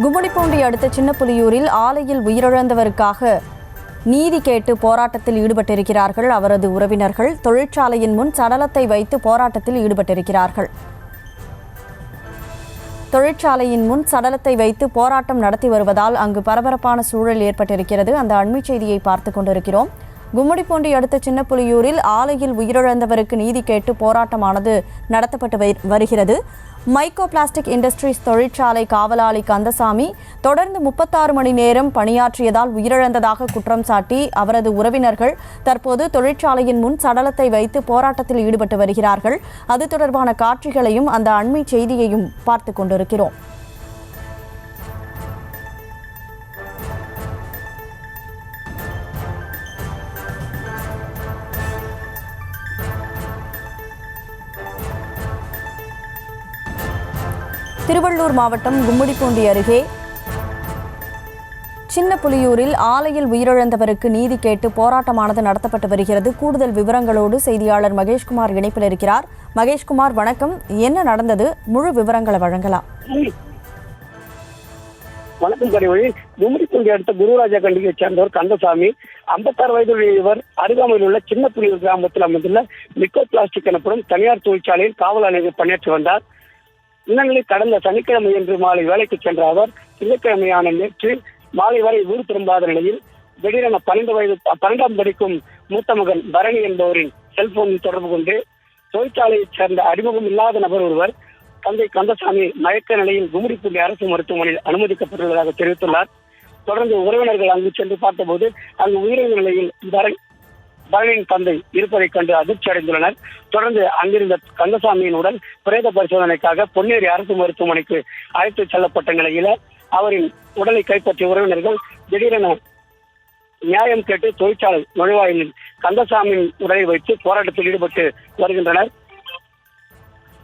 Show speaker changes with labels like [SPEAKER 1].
[SPEAKER 1] கும்மிடிப்பூண்டி அடுத்த சின்னப்புலியூரில் ஆலையில் உயிரிழந்தவருக்காக நீதி கேட்டு போராட்டத்தில் ஈடுபட்டிருக்கிறார்கள் அவரது உறவினர்கள். தொழிற்சாலையின் முன் சடலத்தை வைத்து போராட்டத்தில் ஈடுபட்டிருக்கிறார்கள். தொழிற்சாலையின் முன் சடலத்தை வைத்து போராட்டம் நடத்தி வருவதால் அங்கு பரபரப்பான சூழல் ஏற்பட்டிருக்கிறது. அந்த அண்மைச் செய்தியை பார்த்து கொண்டிருக்கிறோம். கும்மிடிப்பூண்டி அடுத்த சின்னப்புலியூரில் ஆலையில் உயிரிழந்தவருக்கு நீதி கேட்டு போராட்டமானது நடத்தப்பட்டு வருகிறது. மைக்கோ பிளாஸ்டிக் இண்டஸ்ட்ரீஸ் தொழிற்சாலை காவலாளி கந்தசாமி தொடர்ந்து 36 மணி நேரம் பணியாற்றியதால் உயிரிழந்ததாக குற்றம் சாட்டி அவரது உறவினர்கள் தற்போது தொழிற்சாலையின் முன் சடலத்தை வைத்து போராட்டத்தில் ஈடுபட்டு வருகிறார்கள். அது தொடர்பான காட்சிகளையும் அந்த அண்மை செய்தியையும் பார்த்து கொண்டிருக்கிறோம். திருவள்ளூர் மாவட்டம் கும்மிடிப்பூண்டி அருகே சின்னப்புலியூரில் ஆலையில் உயிரிழந்தவருக்கு நீதி கேட்டு போராட்டமானது நடத்தப்பட்டு வருகிறது. கூடுதல் விவரங்களோடு செய்தியாளர் மகேஷ்குமார் இணைப்பில் இருக்கிறார். மகேஷ்குமார், வணக்கம். என்ன நடந்தது? முழு விவரங்களை வழங்கலாம்.
[SPEAKER 2] வணக்கம் கனிமொழி. கும்மிடிப்பூண்டி அடுத்த குருராஜா கண்டிகையை சேர்ந்தவர் கந்தசாமி. 56 வயதுடைய இவர் அருகாமையில் உள்ள சின்னப்புலியூர் கிராமத்தில் அமைந்துள்ள மிக்கோ பிளாஸ்டிக் எனப்படும் தனியார் தொழிற்சாலையில் காவலாளியாக பணியாற்றி வந்தார். இந்நிலையில் கடந்த சனிக்கிழமை என்று மாலை வேலைக்கு சென்ற அவர் திங்கட்கிழமையான நேற்று மாலை வரை வீடு திரும்பாத நிலையில் திடீரென 12ஆம் படிக்கும் மூத்த மகன் பரணி என்பவரின் செல்போனில் தொடர்பு கொண்டு தொழிற்சாலையைச் சேர்ந்த அறிமுகம் இல்லாத நபர் ஒருவர் தந்தை கந்தசாமி மயக்க நிலையில் கும்மிடிப்பூண்டி அரசு மருத்துவமனையில் அனுமதிக்கப்பட்டுள்ளதாக தெரிவித்துள்ளார். தொடர்ந்து உறவினர்கள் அங்கு சென்று பார்த்தபோது அங்கு உயிரிழந்த நிலையில் பரணியின் தந்தை இருப்பதைக் கண்டு அதிர்ச்சி அடைந்துள்ளனர். தொடர்ந்து அங்கிருந்த கந்தசாமியின் உடல் பிரேத பரிசோதனைக்காக பொன்னேரி அரசு மருத்துவமனைக்கு அழைத்து செல்லப்பட்ட நிலையில அவரின் உடலை கைப்பற்றிய உறவினர்கள் திடீரென நியாயம் கேட்டு தொழிற்சாலை நுழைவாயிலில் கந்தசாமியின் உடலை வைத்து போராட்டத்தில் ஈடுபட்டு வருகின்றனர்.